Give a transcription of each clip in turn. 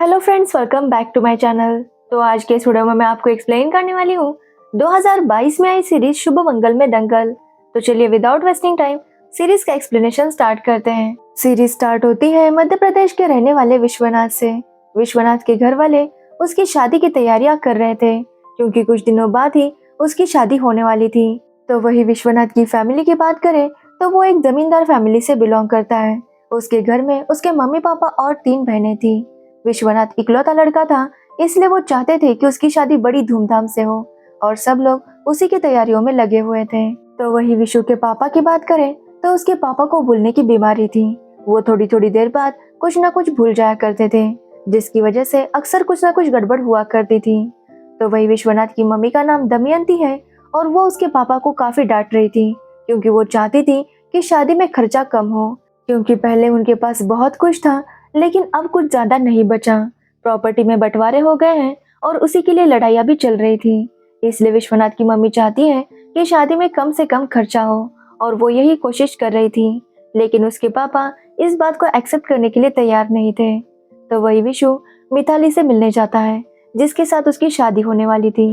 Hello friends, welcome back to my channel. तो आज के इस वीडियो में मैं आपको एक्सप्लेन करने वाली हूँ 2022 में आई सीरीज शुभ मंगल में दंगल। तो चलिए विदाउट वेस्टिंग टाइम सीरीज का एक्सप्लेनेशन स्टार्ट करते हैं। सीरीज स्टार्ट होती है मध्य प्रदेश के रहने वाले विश्वनाथ से। विश्वनाथ के घर वाले उसकी शादी की तैयारियां कर रहे थे क्योंकि कुछ दिनों बाद ही उसकी शादी होने वाली थी। तो वही विश्वनाथ की फैमिली की बात करें तो वो एक जमींदार फैमिली से बिलोंग करता है। उसके घर में उसके मम्मी पापा और 3 बहनें थी। विश्वनाथ इकलौता लड़का था, इसलिए वो चाहते थे कि उसकी शादी बड़ी धूमधाम से हो और सब लोग उसी की तैयारियों में लगे हुए थे। तो वही विशु के पापा की बात करें तो उसके पापा को भूलने की बीमारी थी। वो थोड़ी थोड़ी देर बाद कुछ ना कुछ भूल जाया करते थे, जिसकी वजह से अक्सर कुछ ना कुछ गड़बड़ हुआ करती थी। तो वही विश्वनाथ की मम्मी का नाम दमयंती है और वो उसके पापा को काफी डांट रही थी क्योंकि वो चाहती थी कि शादी में खर्चा कम हो, क्योंकि पहले उनके पास बहुत कुछ था लेकिन अब कुछ ज्यादा नहीं बचा। प्रॉपर्टी में बंटवारे हो गए हैं और उसी के लिए लड़ाइयाँ भी चल रही थी। इसलिए विश्वनाथ की मम्मी चाहती है कि शादी में कम से कम खर्चा हो और वो यही कोशिश कर रही थी, लेकिन उसके पापा इस बात को एक्सेप्ट करने के लिए तैयार नहीं थे। तो वही विशु मिताली से मिलने जाता है जिसके साथ उसकी शादी होने वाली थी।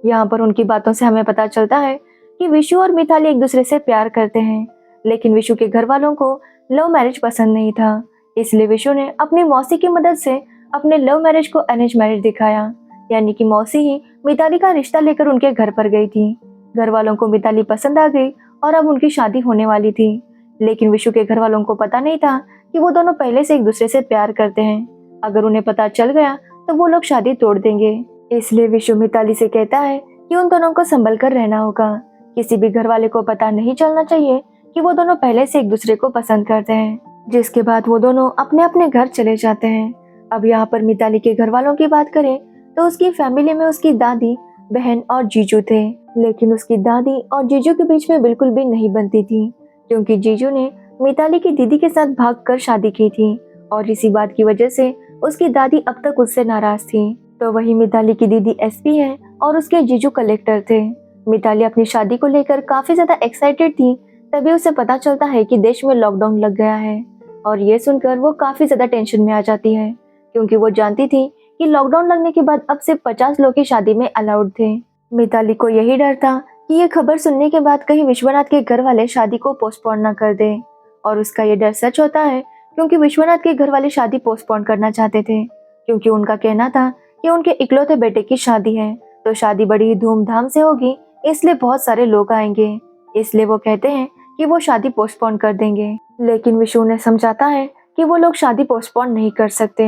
यहाँ पर उनकी बातों से हमें पता चलता है कि विशु और मिताली एक दूसरे से प्यार करते हैं, लेकिन विशु के घर वालों को लव मैरिज पसंद नहीं था। इसलिए विशु ने अपनी मौसी की मदद से अपने लव मैरिज को अरेंज मैरिज दिखाया, यानी कि मौसी ही मिताली का रिश्ता लेकर उनके घर पर गई थी। घर वालों को मिताली पसंद आ गई और अब उनकी शादी होने वाली थी, लेकिन विशु के घर वालों को पता नहीं था कि वो दोनों पहले से एक दूसरे से प्यार करते हैं। अगर उन्हें पता चल गया तो वो लोग शादी तोड़ देंगे। इसलिए विशु मिताली से कहता है कि उन दोनों को संभल कर रहना होगा। किसी भी घर वाले को पता नहीं चलना चाहिए कि वो दोनों पहले से एक दूसरे को पसंद करते हैं। जिसके बाद वो दोनों अपने अपने घर चले जाते हैं। अब यहाँ पर मिताली के घर वालों की बात करें तो उसकी फैमिली में उसकी दादी, बहन और जीजू थे, लेकिन उसकी दादी और जीजू के बीच में बिल्कुल भी नहीं बनती थी क्योंकि जीजू ने मिताली की दीदी के साथ भागकर शादी की थी और इसी बात की वजह से उसकी दादी अब तक उससे नाराज थी। तो वही मिताली की दीदी एसपी है और उसके जीजू कलेक्टर थे। मिताली अपनी शादी को लेकर काफी ज्यादा एक्साइटेड थी। तभी उसे पता चलता है कि देश में लॉकडाउन लग गया है और ये सुनकर वो काफी ज्यादा टेंशन में आ जाती है क्योंकि वो जानती थी कि लॉकडाउन लगने के बाद अब सिर्फ 50 लोग ही शादी में अलाउड थे। मिताली को यही डर था कि ये खबर सुनने के बाद कहीं विश्वनाथ के घर वाले शादी को पोस्टपोन न कर दे, और उसका ये डर सच होता है क्योंकि विश्वनाथ के घर वाले शादी पोस्टपोन करना चाहते थे क्योंकि उनका कहना था कि उनके इकलौते बेटे की शादी है तो शादी बड़ी धूमधाम से होगी, इसलिए बहुत सारे लोग आएंगे। इसलिए वो कहते हैं कि वो शादी पोस्टपोन कर देंगे, लेकिन विशु ने समझाता है कि वो लोग शादी पोस्टपोन नहीं कर सकते।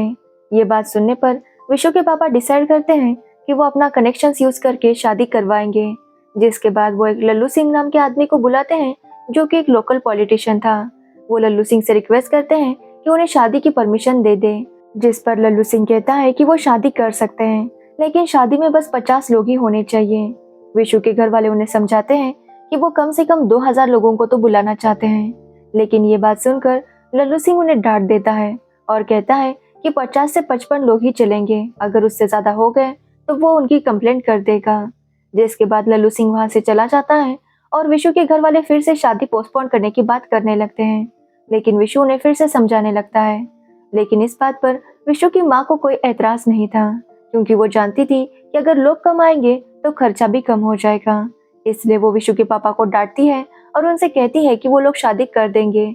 ये बात सुनने पर विशु के पापा डिसाइड करते हैं कि वो अपना कनेक्शंस यूज करके शादी करवाएंगे। जिसके बाद वो एक लल्लू सिंह नाम के आदमी को बुलाते हैं जो कि एक लोकल पॉलिटिशियन था। वो लल्लू सिंह से रिक्वेस्ट करते हैं कि उन्हें शादी की परमिशन दे दे, जिस पर लल्लू सिंह कहता है कि वो शादी कर सकते हैं लेकिन शादी में बस 50 लोग ही होने चाहिए। विशु के घर वाले उन्हें समझाते हैं कि वो कम से कम 2000 लोगों को तो बुलाना चाहते हैं, लेकिन ये बात सुनकर लल्लू सिंह उन्हें डांट देता है और कहता है कि 50 से 55 लोग ही चलेंगे, अगर उससे ज्यादा हो गए तो वो उनकी कंप्लेंट कर देगा। जिसके बाद लल्लू सिंह वहां से चला जाता है और विशु के घर वाले फिर से शादी पोस्टपोन करने की बात करने लगते हैं, लेकिन विशु उन्हें फिर से समझाने लगता है। लेकिन इस बात पर विशु की माँ को कोई एतराज नहीं था क्योंकि वो जानती थी कि अगर लोग कम आएंगे तो खर्चा भी कम हो जाएगा। इसलिए वो विशु के पापा को डांटती है और उनसे कहती है कि वो लोग शादी कर देंगे।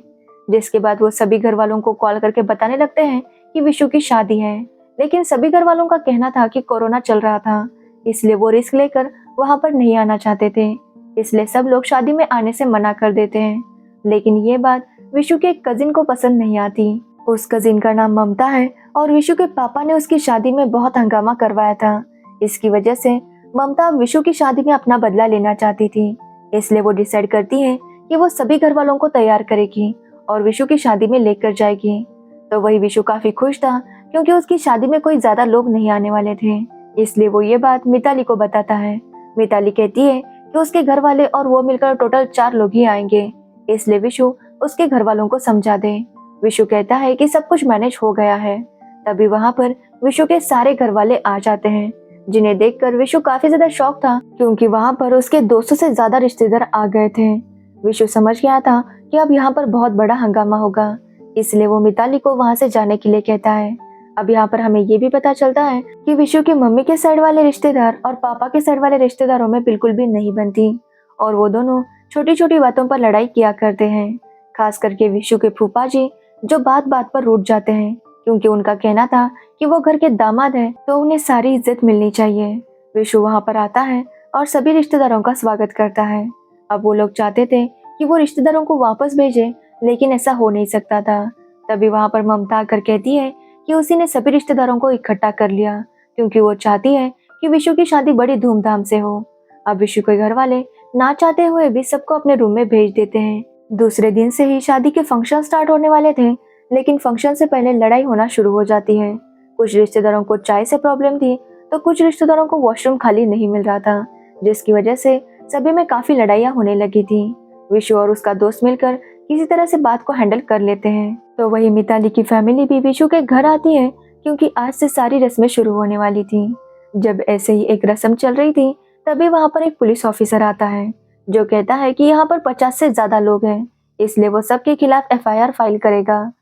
जिसके बाद वो सभी घर वालों को कॉल करके बताने लगते हैं कि विशु की शादी है, लेकिन सभी घर वालों का कहना था कि कोरोना चल रहा था, इसलिए वो रिस्क लेकर वहां पर नहीं आना चाहते थे। इसलिए सब लोग शादी में आने से मना कर देते हैं, लेकिन ये बात विशु के एक कजिन को पसंद नहीं आती। उस कजिन का नाम ममता है और विशु के पापा ने उसकी शादी में बहुत हंगामा करवाया था। इसकी वजह से ममता विशु की शादी में अपना बदला लेना चाहती थी। इसलिए वो डिसाइड करती है कि वो सभी घर वालों को तैयार करेगी और विशु की शादी में लेकर जाएगी। तो वही विशु काफी खुश था क्योंकि उसकी शादी में कोई ज्यादा लोग नहीं आने वाले थे। इसलिए वो ये बात मिताली को बताता है। मिताली कहती है कि उसके घर वाले और वो मिलकर टोटल 4 लोग ही आएंगे, इसलिए विशु उसके घर वालों को समझा दे। विशु कहता है कि सब कुछ मैनेज हो गया है। तभी वहां पर विशु के सारे घर वाले आ जाते हैं, जिन्हें देखकर विशु काफी ज्यादा शॉक था क्योंकि वहां पर उसके 200 से ज्यादा रिश्तेदार आ गए थे। विशु समझ गया था कि अब यहाँ पर बहुत बड़ा हंगामा होगा, इसलिए वो मिताली को वहां से जाने के लिए कहता है। अब यहाँ पर हमें ये भी पता चलता है कि विशु की मम्मी के साइड वाले रिश्तेदार और पापा के साइड वाले रिश्तेदारों में बिल्कुल भी नहीं बनती और वो दोनों छोटी छोटी बातों पर लड़ाई किया करते हैं। खास करके विशु के फूफा जी जो बात बात पर रूठ जाते हैं क्योंकि उनका कहना था कि वो घर के दामाद हैं तो उन्हें सारी इज्जत मिलनी चाहिए। विशु वहाँ पर आता है और सभी रिश्तेदारों का स्वागत करता है। अब वो लोग चाहते थे कि वो रिश्तेदारों को वापस भेजे, लेकिन ऐसा हो नहीं सकता था। तभी वहाँ पर ममता आकर कहती है कि उसी ने सभी रिश्तेदारों को इकट्ठा कर लिया क्योंकि वो चाहती है कि विशु की शादी बड़ी धूमधाम से हो। अब विशु के घर वाले ना चाहते हुए भी सबको अपने रूम में भेज देते हैं। दूसरे दिन से ही शादी के फंक्शन स्टार्ट होने वाले थे, लेकिन फंक्शन से पहले लड़ाई होना शुरू हो जाती है। कुछ रिश्तेदारों को चाय से प्रॉब्लम थी तो कुछ रिश्तेदारों को वॉशरूम खाली नहीं मिल रहा था, जिसकी वजह से सभी में काफी लड़ाइयाँ होने लगी थी। विशु और उसका दोस्त मिलकर किसी तरह से बात को हैंडल कर लेते हैं। तो वही मिताली की फैमिली भी विशु के घर आती है क्योंकि आज से सारी रस्में शुरू होने वाली थी। जब ऐसे ही एक रस्म चल रही थी तभी वहाँ पर एक पुलिस ऑफिसर आता है जो कहता है कि यहाँ पर 50 से ज्यादा लोग हैं, इसलिए वो सबके खिलाफ FIR फाइल करेगा।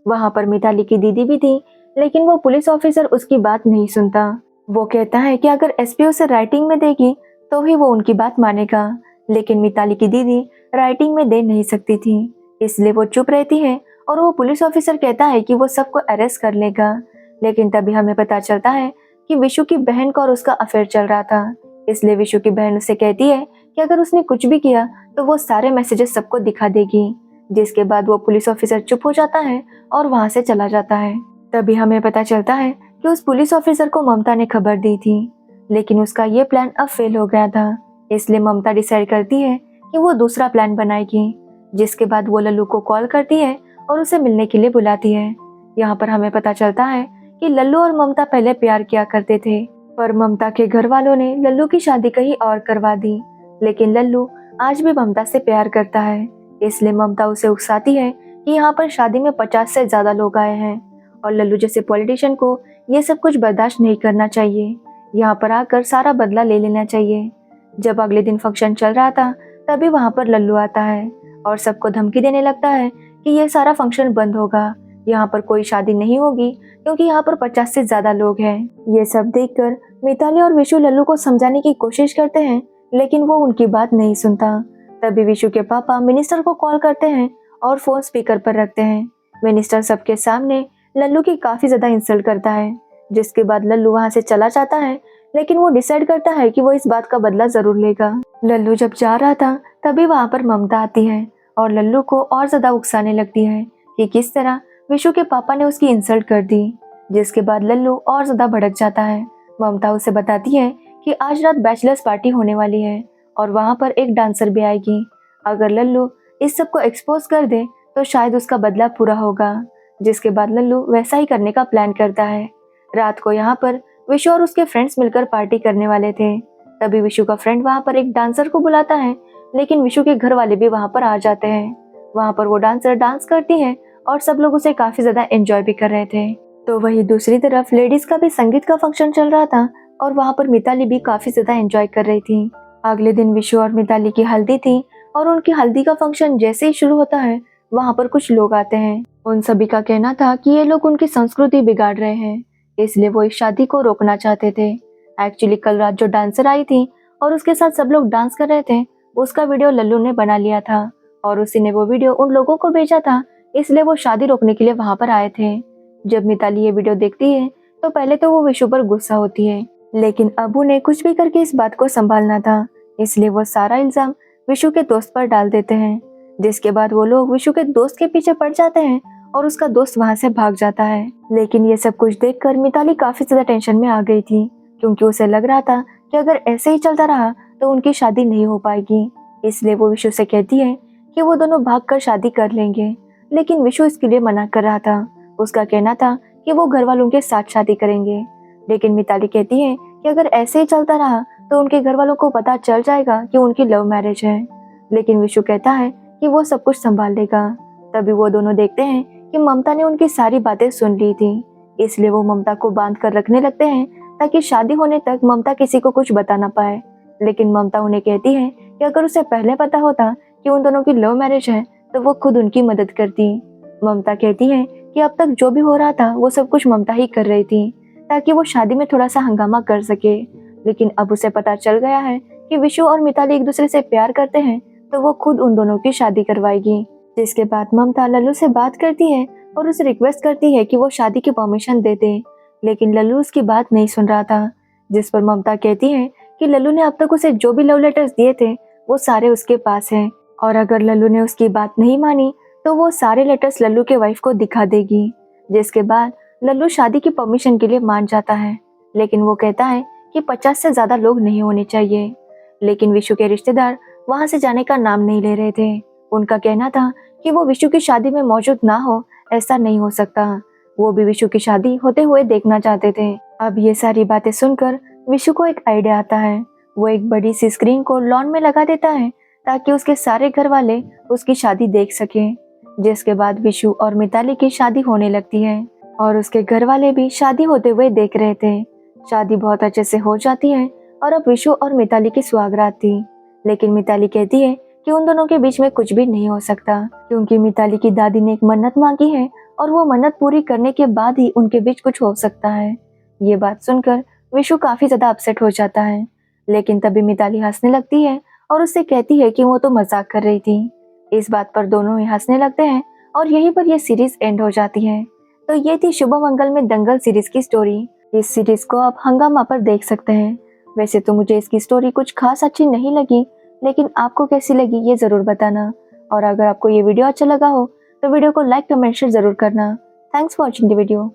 वहाँ पर मिताली की दीदी भी थी, लेकिन वो पुलिस ऑफिसर उसकी बात नहीं सुनता। वो कहता है कि अगर SP उसे राइटिंग में देगी तो ही वो उनकी बात मानेगा, लेकिन मिताली की दीदी राइटिंग में दे नहीं सकती थी, इसलिए वो चुप रहती है और वो पुलिस ऑफिसर कहता है कि वो सबको अरेस्ट कर लेगा। लेकिन तभी हमें पता चलता है कि विशु की बहन का और उसका अफेयर चल रहा था, इसलिए विशु की बहन उसे कहती है कि अगर उसने कुछ भी किया तो वो सारे मैसेजेस सबको दिखा देगी। जिसके बाद वो पुलिस ऑफिसर चुप हो जाता है और वहाँ से चला जाता है। तभी हमें पता चलता है कि उस पुलिस ऑफिसर को ममता ने खबर दी थी, लेकिन उसका ये प्लान अब फेल हो गया था, इसलिए ममता डिसाइड करती है कि वो दूसरा प्लान बनाएगी। जिसके बाद वो लल्लू को कॉल करती है और उसे मिलने के लिए बुलाती है। यहाँ पर हमें पता चलता है कि लल्लू और ममता पहले प्यार किया करते थे, पर ममता के घर वालों ने लल्लू की शादी कहीं और करवा दी। लेकिन लल्लू आज भी ममता से प्यार करता है, इसलिए ममता उसे उकसाती है कि यहाँ पर शादी में 50 से ज्यादा लोग आए हैं और लल्लू जैसे पॉलिटिशियन को ये सब कुछ बर्दाश्त नहीं करना चाहिए, यहाँ पर आकर सारा बदला ले लेना चाहिए। जब अगले दिन फंक्शन चल रहा था तभी वहाँ पर लल्लू आता है और सबको धमकी देने लगता है कि ये सारा फंक्शन बंद होगा, यहाँ पर कोई शादी नहीं होगी क्योंकि यहाँ पर 50 से ज्यादा लोग हैं। ये सब देखकर मिताली और विशु लल्लू को समझाने की कोशिश करते हैं, लेकिन वो उनकी बात नहीं सुनता। तभी विशु के पापा मिनिस्टर को कॉल करते हैं और फोन स्पीकर पर रखते हैं। मिनिस्टर सबके सामने लल्लू की काफी ज्यादा इंसल्ट करता है, जिसके बाद लल्लू वहाँ से चला जाता है, लेकिन वो डिसाइड करता है कि वो इस बात का बदला जरूर लेगा। लल्लू जब जा रहा था तभी वहाँ पर ममता आती है और लल्लू को और ज्यादा उकसाने लगती है कि किस तरह विशु के पापा ने उसकी इंसल्ट कर दी। जिसके बाद लल्लू और ज्यादा भड़क जाता है। ममता उसे बताती है कि आज रात बैचलर्स पार्टी होने वाली है और वहाँ पर एक डांसर भी आएगी। अगर लल्लू इस सब को एक्सपोज कर दे तो शायद उसका बदला पूरा होगा। जिसके बाद लल्लू वैसा ही करने का प्लान करता है। रात को यहाँ पर विशु और उसके फ्रेंड्स मिलकर पार्टी करने वाले थे। तभी विशु का फ्रेंड वहाँ पर एक डांसर को बुलाता है, लेकिन विशु के घर वाले भी वहाँ पर आ जाते हैं। वहाँ पर वो डांसर डांस करती है और सब लोग उसे काफी ज्यादा एंजॉय भी कर रहे थे। तो वही दूसरी तरफ लेडीज का भी संगीत का फंक्शन चल रहा था और वहाँ पर मिताली भी काफी ज्यादा एंजॉय कर रही थी। अगले दिन विशु और मिताली की हल्दी थी और उनकी हल्दी का फंक्शन जैसे ही शुरू होता है वहाँ पर कुछ लोग आते हैं। उन सभी का कहना था कि ये लोग उनकी संस्कृति बिगाड़ रहे हैं, इसलिए वो इस शादी को रोकना चाहते थे। एक्चुअली कल रात जो डांसर आई थी और उसके साथ सब लोग डांस कर रहे थे, उसका वीडियो लल्लू ने बना लिया था और उसी ने वो वीडियो उन लोगों को भेजा था, इसलिए वो शादी रोकने के लिए वहाँ पर आए थे। जब मिताली ये वीडियो देखती है तो पहले तो वो विशु पर गुस्सा होती है, लेकिन अब उन्हें कुछ भी करके इस बात को संभालना था, इसलिए वो सारा इल्जाम विशु के दोस्त पर डाल देते हैं। जिसके बाद वो लोग विशु के दोस्त के पीछे पड़ जाते हैं और उसका दोस्त वहाँ से भाग जाता है। लेकिन ये सब कुछ देखकर मिताली काफी ज्यादा टेंशन में आ गई थी, क्योंकि उसे लग रहा था कि अगर ऐसे ही चलता रहा तो उनकी शादी नहीं हो पाएगी। इसलिए वो विशु से कहती है कि वो दोनों भागकर शादी कर लेंगे, लेकिन विशु इसके लिए मना कर रहा था। उसका कहना था कि वो घर वालों के साथ शादी करेंगे, लेकिन मिताली कहती है कि अगर ऐसे ही चलता रहा तो उनके घर वालों को पता चल जाएगा कि उनकी लव मैरिज है। लेकिन विशु कहता है कि वो सब कुछ संभाल लेगा। तभी वो दोनों देखते हैं कि ममता ने उनकी सारी बातें सुन ली थी, इसलिए वो ममता को बांध कर रखने लगते हैं ताकि शादी होने तक ममता किसी को कुछ बता ना पाए। लेकिन ममता उन्हें कहती है कि अगर उसे पहले पता होता कि उन दोनों की लव मैरिज है तो वो खुद उनकी मदद करती। ममता कहती है कि अब तक जो भी हो रहा था वो सब कुछ ममता ही कर रही थी ताकि वो शादी में थोड़ा सा हंगामा कर सके। लेकिन अब उसे पता चल गया है कि विशु और मिताली एक दूसरे से प्यार करते हैं, तो वो खुद उन दोनों की शादी करवाएगी। जिसके बाद ममता लल्लू से बात करती है और उसे रिक्वेस्ट करती है कि वो शादी की परमिशन दे दे, लेकिन लल्लू उसकी बात नहीं सुन रहा था। जिस पर ममता कहती है कि लल्लू ने अब तक उसे जो भी लव लेटर्स दिए थे वो सारे उसके पास हैं, और अगर लल्लू ने उसकी बात नहीं मानी तो वो सारे लेटर्स लल्लू के वाइफ को दिखा देगी। जिसके बाद लल्लू शादी की परमिशन के लिए मान जाता है, लेकिन वो कहता है कि 50 से ज्यादा लोग नहीं होने चाहिए। लेकिन विशु के रिश्तेदार वहां से जाने का नाम नहीं ले रहे थे। उनका कहना था कि वो विशु की शादी में मौजूद ना हो, ऐसा नहीं हो सकता। वो भी विशु की शादी होते हुए देखना चाहते थे। अब ये सारी बातें सुनकर विशु को एक आइडिया आता है। वो एक बड़ी सी स्क्रीन को लॉन में लगा देता है ताकि उसके सारे घर वाले उसकी शादी देख सके। जिसके बाद विशु और मिताली की शादी होने लगती है और उसके घर वाले भी शादी होते हुए देख रहे थे। शादी बहुत अच्छे से हो जाती है और अब विशु और मिताली की सुहागरात थी। लेकिन मिताली कहती है कि उन दोनों के बीच में कुछ भी नहीं हो सकता, क्योंकि मिताली की दादी ने एक मन्नत मांगी है और वो मन्नत पूरी करने के बाद ही उनके बीच कुछ हो सकता है। ये बात सुनकर विशु काफी ज्यादा अपसेट हो जाता है, लेकिन तभी मिताली हंसने लगती है और उससे कहती है कि वो तो मजाक कर रही थी। इस बात पर दोनों ही हंसने लगते हैं और यहीं पर यह सीरीज एंड हो जाती है। तो ये थी शुभ मंगल में दंगल सीरीज की स्टोरी। इस सीरीज को आप हंगामा पर देख सकते हैं। वैसे तो मुझे इसकी स्टोरी कुछ खास अच्छी नहीं लगी, लेकिन आपको कैसी लगी ये जरूर बताना। और अगर आपको ये वीडियो अच्छा लगा हो तो वीडियो को लाइक कमेंट शेयर जरूर करना। Thanks for watching the video.